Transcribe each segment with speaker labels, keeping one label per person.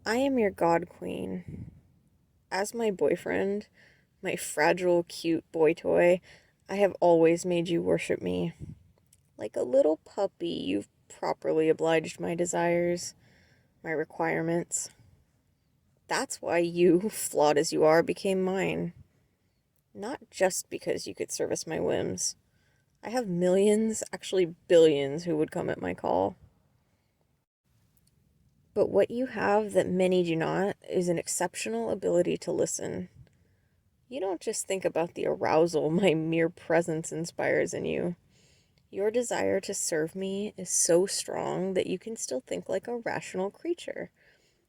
Speaker 1: I am your God Queen. As my boyfriend, my fragile, cute boy toy, I have always made you worship me. Like a little puppy, you've properly obliged my desires, my requirements. That's why you, flawed as you are, became mine. Not just because you could service my whims. I have millions, actually billions, who would come at my call. But what you have that many do not is an exceptional ability to listen. You don't just think about the arousal my mere presence inspires in you. Your desire to serve me is so strong that you can still think like a rational creature,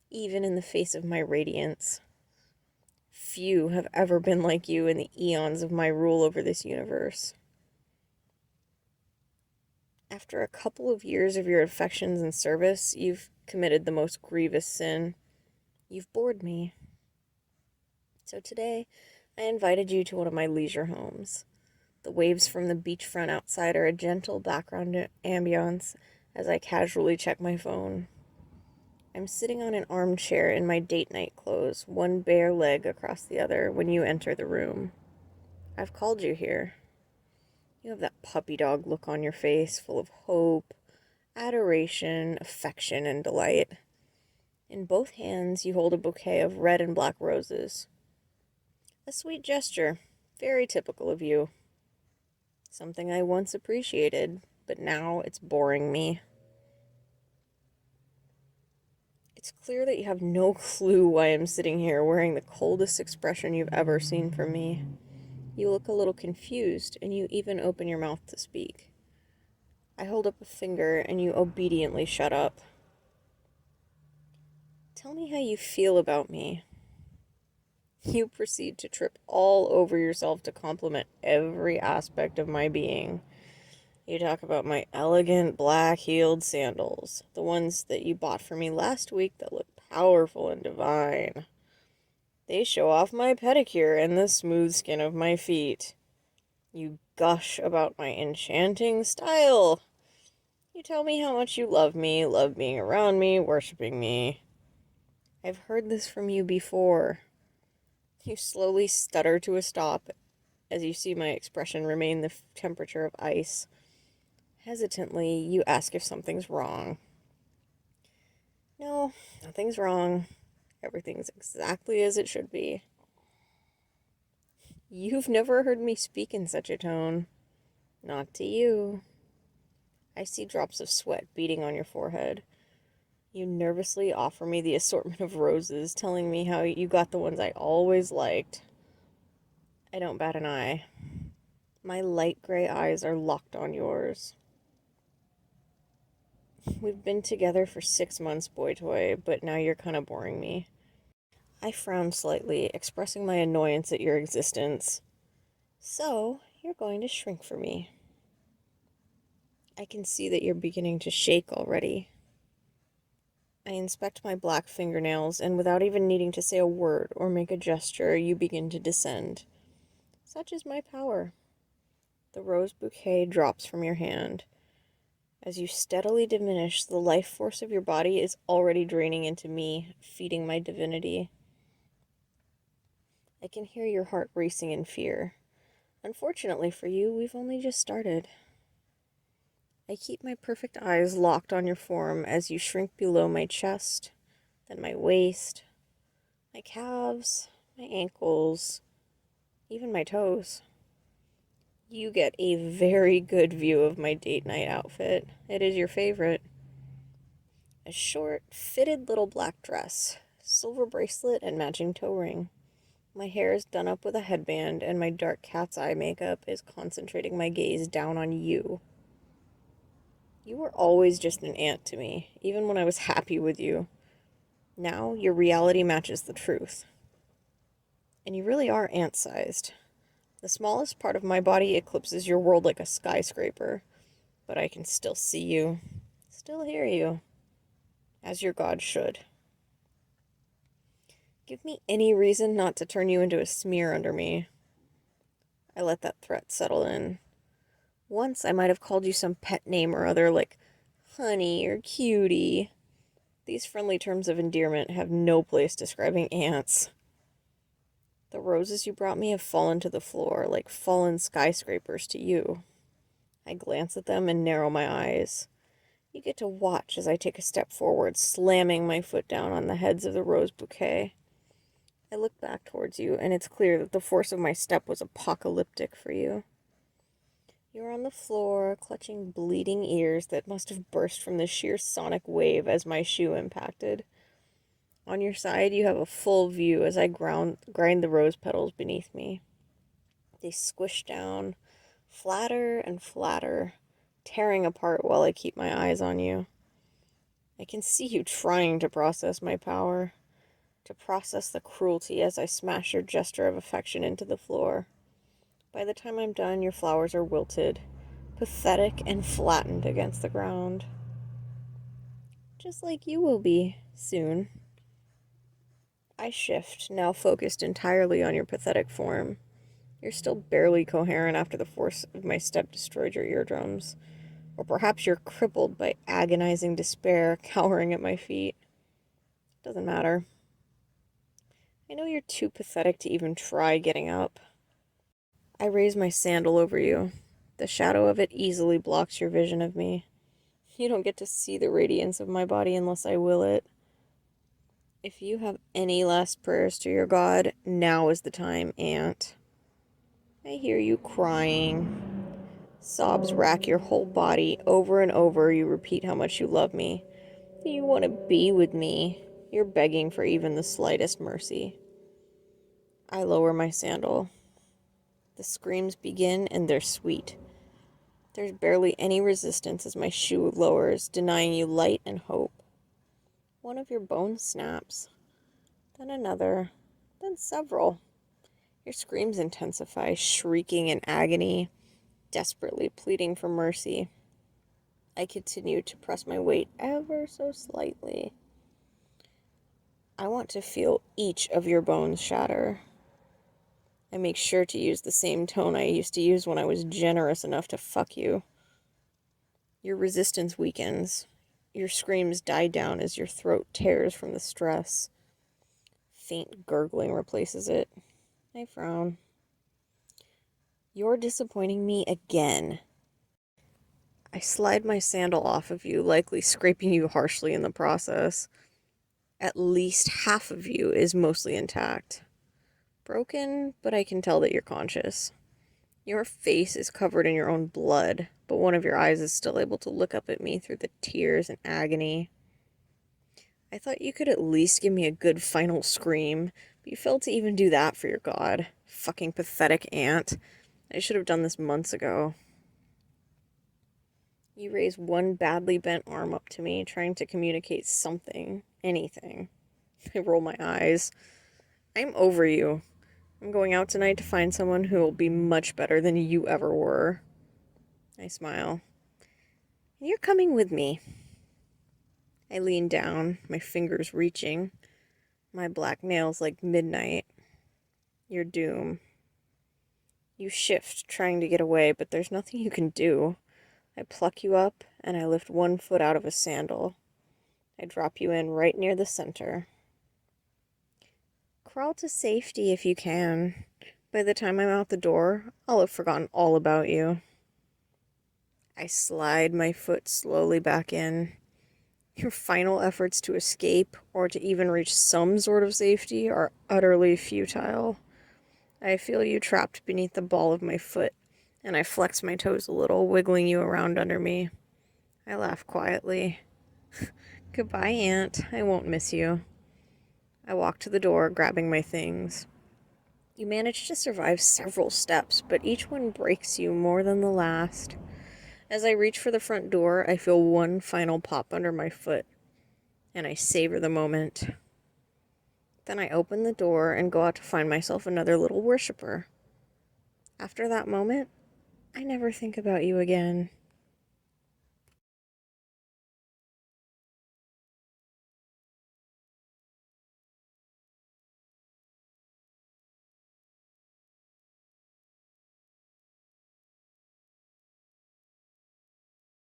Speaker 1: even in the face of my radiance. Few have ever been like you in the eons of my rule over this universe. After a couple of years of your affections and service, you've committed the most grievous sin. You've bored me. So today, I invited you to one of my leisure homes. The waves from the beachfront outside are a gentle background ambiance as I casually check my phone. I'm sitting on an armchair in my date night clothes, one bare leg across the other, when you enter the room. I've called you here. You have that puppy dog look on your face, full of hope, adoration, affection, and delight. In both hands, you hold a bouquet of red and black roses. A sweet gesture, very typical of you. Something I once appreciated, but now it's boring me. It's clear that you have no clue why I'm sitting here wearing the coldest expression you've ever seen from me. You look a little confused, and you even open your mouth to speak. I hold up a finger, and you obediently shut up. Tell me how you feel about me. You proceed to trip all over yourself to compliment every aspect of my being. You talk about my elegant black-heeled sandals, the ones that you bought for me last week that look powerful and divine. They show off my pedicure and the smooth skin of my feet. You gush about my enchanting style. You tell me how much you love me, love being around me, worshiping me. I've heard this from you before. You slowly stutter to a stop as you see my expression remain the temperature of ice. Hesitantly, you ask if something's wrong. No, nothing's wrong. Everything's exactly as it should be. You've never heard me speak in such a tone. Not to you. I see drops of sweat beading on your forehead. You nervously offer me the assortment of roses, telling me how you got the ones I always liked. I don't bat an eye. My light gray eyes are locked on yours. We've been together for 6 months, boy toy, but now you're kind of boring me. I frown slightly, expressing my annoyance at your existence. So, you're going to shrink for me. I can see that you're beginning to shake already. I inspect my black fingernails, and without even needing to say a word or make a gesture, you begin to descend. Such is my power. The rose bouquet drops from your hand. As you steadily diminish, the life force of your body is already draining into me, feeding my divinity. I can hear your heart racing in fear. Unfortunately for you, we've only just started. I keep my perfect eyes locked on your form as you shrink below my chest, then my waist, my calves, my ankles, even my toes. You get a very good view of my date night outfit. It is your favorite. A short, fitted little black dress, silver bracelet, and matching toe ring. My hair is done up with a headband, and my dark cat's eye makeup is concentrating my gaze down on you. You were always just an ant to me, even when I was happy with you. Now your reality matches the truth. And you really are ant-sized. The smallest part of my body eclipses your world like a skyscraper, but I can still see you, still hear you, as your god should. Give me any reason not to turn you into a smear under me. I let that threat settle in. Once I might have called you some pet name or other like honey or cutie. These friendly terms of endearment have no place describing ants. The roses you brought me have fallen to the floor like fallen skyscrapers to you. I glance at them and narrow my eyes. You get to watch as I take a step forward, slamming my foot down on the heads of the rose bouquet. I look back towards you, and it's clear that the force of my step was apocalyptic for you. You're on the floor, clutching bleeding ears that must have burst from the sheer sonic wave as my shoe impacted. On your side, you have a full view as I grind the rose petals beneath me. They squish down, flatter and flatter, tearing apart while I keep my eyes on you. I can see you trying to process my power, to process the cruelty as I smash your gesture of affection into the floor. By the time I'm done, your flowers are wilted, pathetic and flattened against the ground. Just like you will be, soon. I shift, now focused entirely on your pathetic form. You're still barely coherent after the force of my step destroyed your eardrums. Or perhaps you're crippled by agonizing despair, cowering at my feet. Doesn't matter. I know you're too pathetic to even try getting up. I raise my sandal over you. The shadow of it easily blocks your vision of me. You don't get to see the radiance of my body unless I will it. If you have any last prayers to your God, now is the time, Aunt. I hear you crying. Sobs rack your whole body. Over and over, you repeat how much you love me. You want to be with me. You're begging for even the slightest mercy. I lower my sandal. The screams begin, and they're sweet. There's barely any resistance as my shoe lowers, denying you light and hope. One of your bones snaps, then another, then several. Your screams intensify, shrieking in agony, desperately pleading for mercy. I continue to press my weight ever so slightly. I want to feel each of your bones shatter. I make sure to use the same tone I used to use when I was generous enough to fuck you. Your resistance weakens. Your screams die down as your throat tears from the stress. Faint gurgling replaces it. I frown. You're disappointing me again. I slide my sandal off of you, likely scraping you harshly in the process. At least half of you is mostly intact. Broken, but I can tell that you're conscious. Your face is covered in your own blood, but one of your eyes is still able to look up at me through the tears and agony. I thought you could at least give me a good final scream, but you failed to even do that for your God. Fucking pathetic aunt. I should have done this months ago. You raise one badly bent arm up to me, trying to communicate something, anything. I roll my eyes. I'm over you. I'm going out tonight to find someone who will be much better than you ever were. I smile. You're coming with me. I lean down, my fingers reaching, my black nails like midnight. Your doom. You shift, trying to get away, but there's nothing you can do. I pluck you up, and I lift one foot out of a sandal. I drop you in right near the center. Crawl to safety if you can. By the time I'm out the door, I'll have forgotten all about you. I slide my foot slowly back in. Your final efforts to escape or to even reach some sort of safety are utterly futile. I feel you trapped beneath the ball of my foot, and I flex my toes a little, wiggling you around under me. I laugh quietly. Goodbye, Aunt. I won't miss you. I walk to the door, grabbing my things. You manage to survive several steps, but each one breaks you more than the last. As I reach for the front door, I feel one final pop under my foot, and I savor the moment. Then I open the door and go out to find myself another little worshiper. After that moment, I never think about you again.